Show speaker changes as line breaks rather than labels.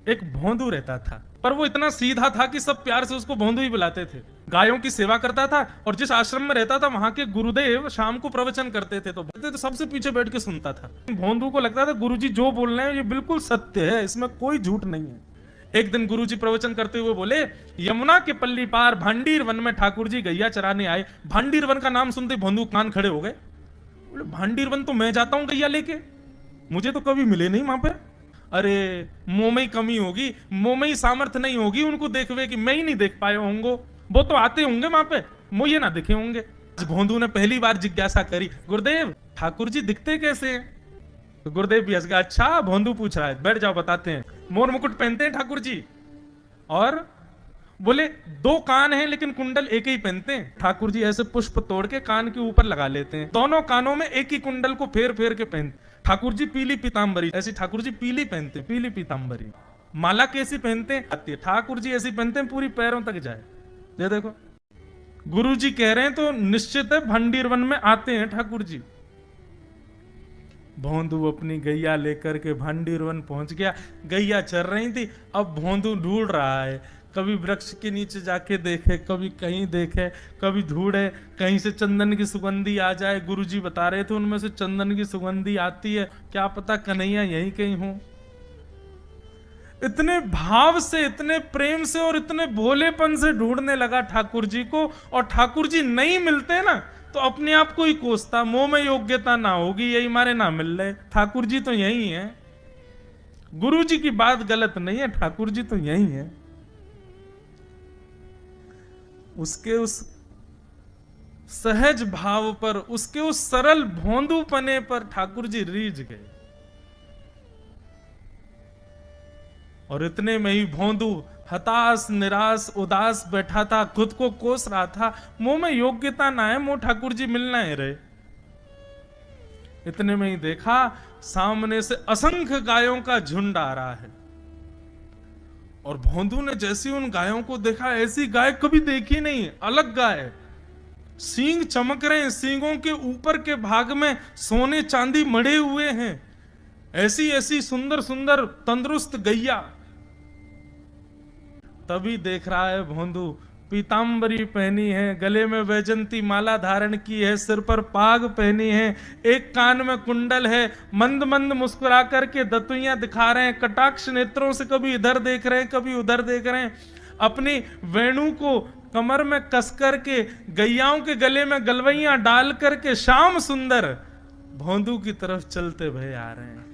एक भोंदू रहता था, पर वो इतना सीधा था कि सब प्यार से उसको भोंदू ही बुलाते थे। गायों की सेवा करता था और जिस आश्रम में रहता था वहां के गुरुदेव शाम को प्रवचन करते थे तो सबसे पीछे बैठ के सुनता था। भोंदू को लगता था गुरुजी जो बोल रहे हैं ये बिल्कुल सत्य है, इसमें कोई झूठ नहीं है। एक दिन गुरुजी प्रवचन करते हुए बोले, यमुना के पल्ली पार भांडीर वन में ठाकुर जी गैया चराने आए। भांडीर वन का नाम सुनते भोंदू कान खड़े हो गए। बोले भांडीर वन तो मैं जाता हूं गैया लेके, मुझे तो कभी मिले नहीं वहां पे। अरे मुंह में ही कमी होगी, मुंह में ही सामर्थ्य नहीं होगी उनको देखवे कि मैं ही नहीं देख पाए होंगे, वो तो आते होंगे वहां पे, मुझे ना दिखे होंगे। भोंदू ने पहली बार जिज्ञासा करी, गुरुदेव ठाकुर जी दिखते कैसे हैं? तो गुरुदेव भी हंस गया, अच्छा भोंदू पूछ रहा है, बैठ जाओ बताते हैं। मोर मुकुट पहनते हैं ठाकुर जी, और बोले दो कान हैं लेकिन कुंडल एक ही पहनते हैं। ठाकुर जी ऐसे पुष्प तोड़ के कान के ऊपर लगा लेते हैं, दोनों कानों में एक ही कुंडल को फेर फेर के पहनते। ठाकुर जी पीली पीतांबरी, ऐसी ठाकुर जी पीली पहनते, पीली पीतांबरी। माला कैसी पहनते हैं आती है, ठाकुर जी ऐसी पहनते हैं पूरी पैरों तक जाए। ये देखो गुरु जी कह रहे हैं तो निश्चित है भंडीर वन में आते हैं ठाकुर जी। भोंदू अपनी गैया लेकर के भांडीर वन पहुंच गया। गैया चर रही थी, अब भोंदू ढूंढ रहा है, कभी वृक्ष के नीचे जाके देखे, कभी कहीं देखे, कभी ढूंढे कहीं से चंदन की सुगंधी आ जाए। गुरुजी बता रहे थे उनमें से चंदन की सुगंधी आती है, क्या पता कन्हैया यहीं कहीं हो। इतने भाव से, इतने प्रेम से और इतने भोलेपन से ढूंढने लगा ठाकुर जी को, और ठाकुर जी नहीं मिलते ना तो अपने आप को ही कोसता, मुंह में योग्यता ना होगी यही मारे ना मिल रहे, ठाकुर जी तो यही है। गुरु जी की बात गलत नहीं है, ठाकुर जी तो यही है। उसके उस सहज भाव पर, उसके उस सरल भोंदूपने पर ठाकुर जी रीझ गए। और इतने में ही भोंदू हताश निराश उदास बैठा था, खुद को कोस रहा था, मुंह में योग्यता ना है, मुंह ठाकुर जी मिलना है रहे। इतने में ही देखा सामने से असंख्य गायों का झुंड आ रहा है, और भोंदू ने जैसे उन गायों को देखा, ऐसी गाय कभी देखी नहीं, अलग गाय, सींग चमक रहे हैं, सींगों के ऊपर के भाग में सोने चांदी मढ़े हुए हैं, ऐसी ऐसी सुंदर सुंदर तंदुरुस्त गैया। तभी देख रहा है भोंदू, पीतांबरी पहनी है, गले में वैजंती माला धारण की है, सिर पर पाग पहनी है, एक कान में कुंडल है, मंद मंद मुस्कुरा करके दतुइयां दिखा रहे हैं, कटाक्ष नेत्रों से कभी इधर देख रहे हैं कभी उधर देख रहे हैं, अपनी वेणु को कमर में कस करके गैयाओं के गले में गलवैयां डाल करके श्याम सुंदर भोंदू की तरफ चलते भय आ रहे हैं।